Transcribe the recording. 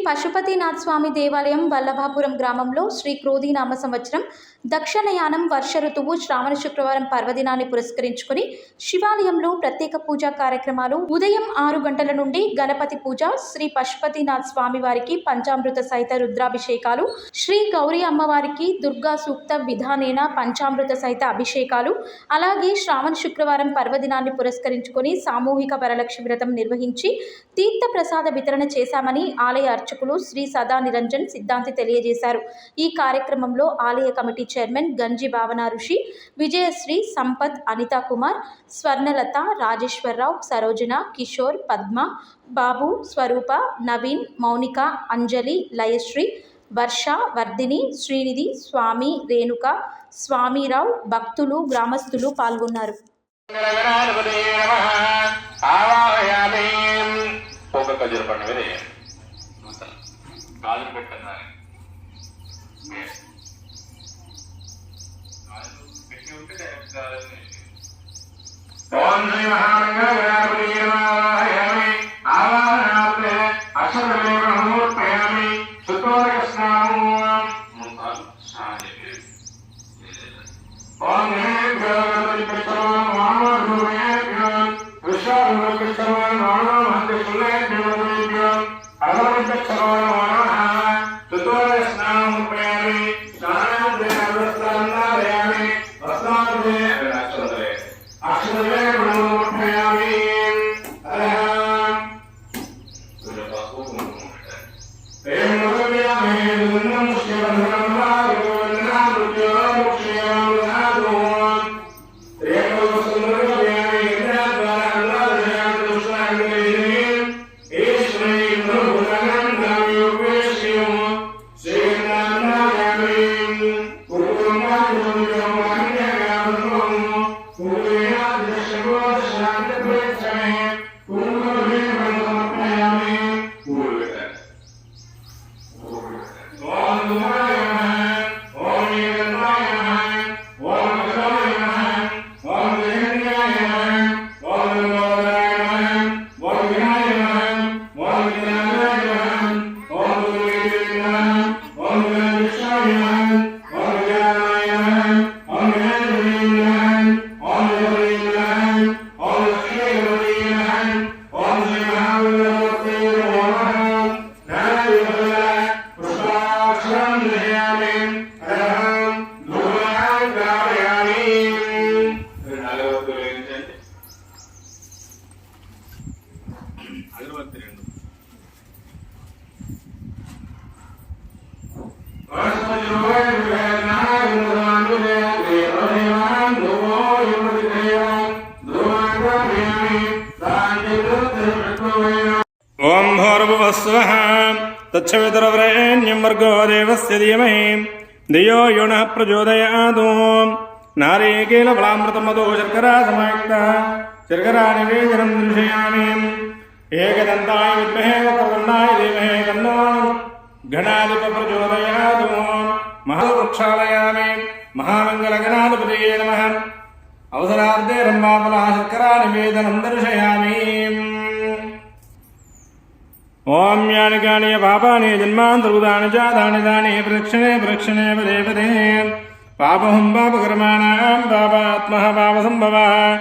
పశుపతినాథ స్వామి దేవాలయం వల్లభాపురం గ్రామంలో శ్రీ క్రోధీనామ సంవత్సరం దక్షిణయానం వర్ష ఋతువు శ్రావణ శుక్రవారం పర్వదినాన్ని పురస్కరించుకుని శివాలయంలో ప్రత్యేక పూజా కార్యక్రమాలు ఉదయం 6 గంటల నుండి గణపతి పూజ, శ్రీ పశుపతినాథ స్వామి వారికి పంచామృత సహిత రుద్రాభిషేకాలు, శ్రీ గౌరీ అమ్మవారికి దుర్గా సూక్త విధానేన పంచామృత సహిత అభిషేకాలు, అలాగే శ్రావణ శుక్రవారం పర్వదినాన్ని పురస్కరించుకుని సామూహిక వరలక్ష్మి వ్రతం నిర్వహించి తీర్థ ప్రసాద వితరణ చేశామని ఆలయ అర్చకులు శ్రీ సదా నిరంజన్ సిద్ధాంతి తెలియజేశారు. ఈ కార్యక్రమంలో ఆలయ కమిటీ చైర్మన్ గంజి భావన ఋషి, విజయశ్రీ, సంపత్, అనితా కుమార్, స్వర్ణలత, రాజేశ్వరరావు, సరోజన, కిషోర్, పద్మ, బాబు, స్వరూప, నవీన్, మౌనిక, అంజలి, లయశ్రీ, వర్ష, వర్ధిని, శ్రీనిధి, స్వామి, రేణుక, స్వామిరావు, భక్తులు, గ్రామస్తులు పాల్గొన్నారు. ఓం శ్రీ మహామంగళాయ ఆవాహనార్థే అక్షరమేవ సమర్పయామి. శుద్ధోదక స్నానం. ఓం హేభ్యో గణపతిభ్యో నమః గురుభ్యో విశ్వాభ్యో నమః మంత్రికులేభ్యో అగరవత్యక్షరో నమః. శుద్ధోదక స్నానం సమర్పయామి. స్నానార్థే అగరవస్త్రాన్నారయామి. వస్త్రార్థే అక్షరమే సమర్పయామి. ఓం భూర్భువస్వః తత్సవితుర్వరేణ్యం భర్గో దేవస్య ధీమహి ధియో యో నః ప్రచోదయాత్. నారీకేలఫలామృతమధో శర్కరా సమాయుక్త శర్కరా నివేదనం దర్శయామి. ఏకదంతాయ విద్మహే వక్రతుండాయ ధీమహి తన్నో గణాధిప ప్రచోదయాత్. మహావృక్షాలయామి. మహామంగళగణాధిపతయే నమః. అవసరార్థే రంభాఫలా శర్కరా నివేదనం దర్శయామి. ఓం యాని కాని పాపాని జన్మాంతర్గతాని జాతాని దాని ప్రదక్షిణే ప్రదక్షిణే పదే పదే పాపహం పాపకర్మాణాం పాపాత్మః పాపసంభవః.